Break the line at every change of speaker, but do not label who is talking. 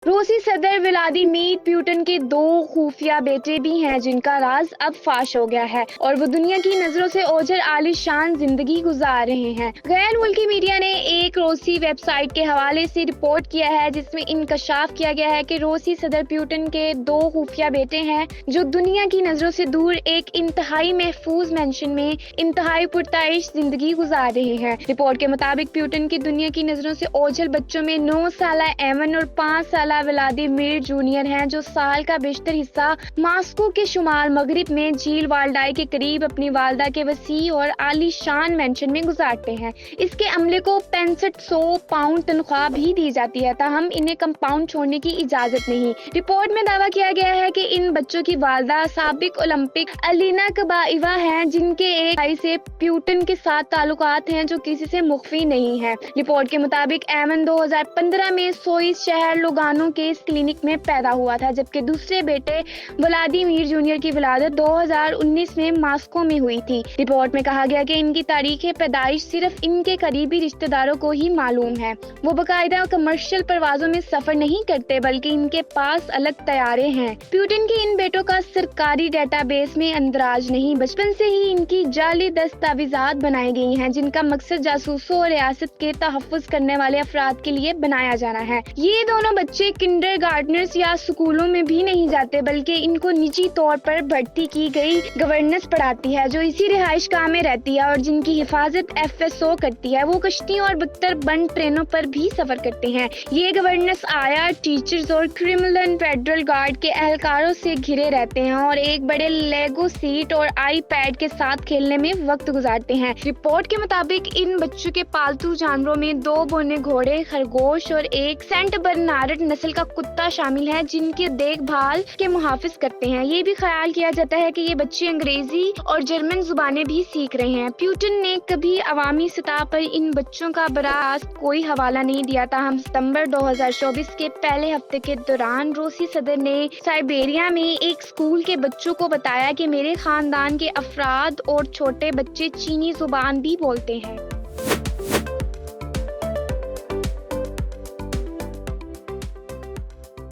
روسی صدر Vladimir Putin کے 2 خفیہ بیٹے بھی ہیں جن کا راز اب فاش ہو گیا ہے اور وہ دنیا کی نظروں سے اوجھل عالی شان زندگی گزار رہے ہیں۔ غیر ملکی میڈیا نے ایک روسی ویب سائٹ کے حوالے سے رپورٹ کیا ہے جس میں انکشاف کیا گیا ہے کہ روسی صدر پیوٹن کے 2 خفیہ بیٹے ہیں جو دنیا کی نظروں سے دور ایک انتہائی محفوظ مینشن میں انتہائی پرتعیش زندگی گزار رہے ہیں۔ رپورٹ کے مطابق پیوٹن کی دنیا کی نظروں سے اوجھل بچوں میں 9 سالہ ایون اور 5 سالہ ولادیمیر جونیئر ہیں جو سال کا بیشتر حصہ ماسکو کے شمال مغرب میں جھیل والڈائی کے قریب اپنی والدہ کے وسیع اور عالی شان مینشن میں گزارتے ہیں۔ اس کے عملے کو 6500 پاؤنڈ تنخواہ بھی دی جاتی ہے تاہم انہیں کمپاؤنڈ چھوڑنے کی اجازت نہیں۔ رپورٹ میں دعویٰ کیا گیا ہے کہ ان بچوں کی والدہ سابق اولمپک الینا کبائیوا ہیں جن کے ایک بھائی سے پیوٹن کے ساتھ تعلقات ہیں جو کسی سے مخفی نہیں ہے۔ رپورٹ کے مطابق ایون 2015 میں سوئس شہر لوگانو کے اس کلینک میں پیدا ہوا تھا جبکہ دوسرے بیٹے ولادیمیر جونیئر کی ولادت 2019 میں ماسکو میں ہوئی تھی۔ رپورٹ میں کہا گیا کہ ان کی تاریخ پیدائش صرف ان کے قریبی رشتہ داروں کو ہی معلوم ہے۔ وہ باقاعدہ کمرشل پروازوں میں سفر نہیں کرتے بلکہ ان کے پاس الگ طیارے ہیں۔ پیوٹن کے ان بیٹوں کا سرکاری ڈیٹا بیس میں اندراج نہیں، بچپن سے ہی ان کی جعلی دستاویزات بنائی گئی ہیں جن کا مقصد جاسوسوں اور ریاست کے تحفظ کرنے والے افراد کے لیے بنایا جانا ہے۔ یہ دونوں بچے کنڈر گارڈنرز یا سکولوں میں بھی نہیں جاتے بلکہ ان کو نجی طور پر بھرتی کی گئی گورننس پڑھاتی ہے جو اسی رہائش گاہ میں رہتی ہے اور جن کی حفاظت FSO کرتی ہے۔ وہ کشتیوں اور بکتر بند ٹرینوں پر بھی سفر کرتے ہیں۔ یہ گورننس آیا ٹیچرز اور کرملن فیڈرل گارڈ کے اہلکاروں سے گھرے رہتے ہیں اور ایک بڑے لیگو سیٹ اور آئی پیڈ کے ساتھ کھیلنے میں وقت گزارتے ہیں۔ رپورٹ کے مطابق ان بچوں کے پالتو جانوروں میں 2 بونے گھوڑے، خرگوش اور ایک سینٹ برنارڈ نسل کا کتا شامل ہے جن کی دیکھ بھال کے محافظ کرتے ہیں۔ یہ بھی خیال کیا جاتا ہے کہ یہ بچے انگریزی اور جرمن زبانیں بھی سیکھ رہے ہیں۔ پیوٹن نے کبھی عوامی سطح پر ان بچوں کا براہ راست کوئی حوالہ نہیں دیا تاہم ستمبر 2024 کے پہلے ہفتے کے دوران روسی صدر نے سائبیریا میں ایک اسکول کے بچوں کو بتایا کہ میرے خاندان کے افراد اور چھوٹے بچے چینی زبان بھی بولتے ہیں۔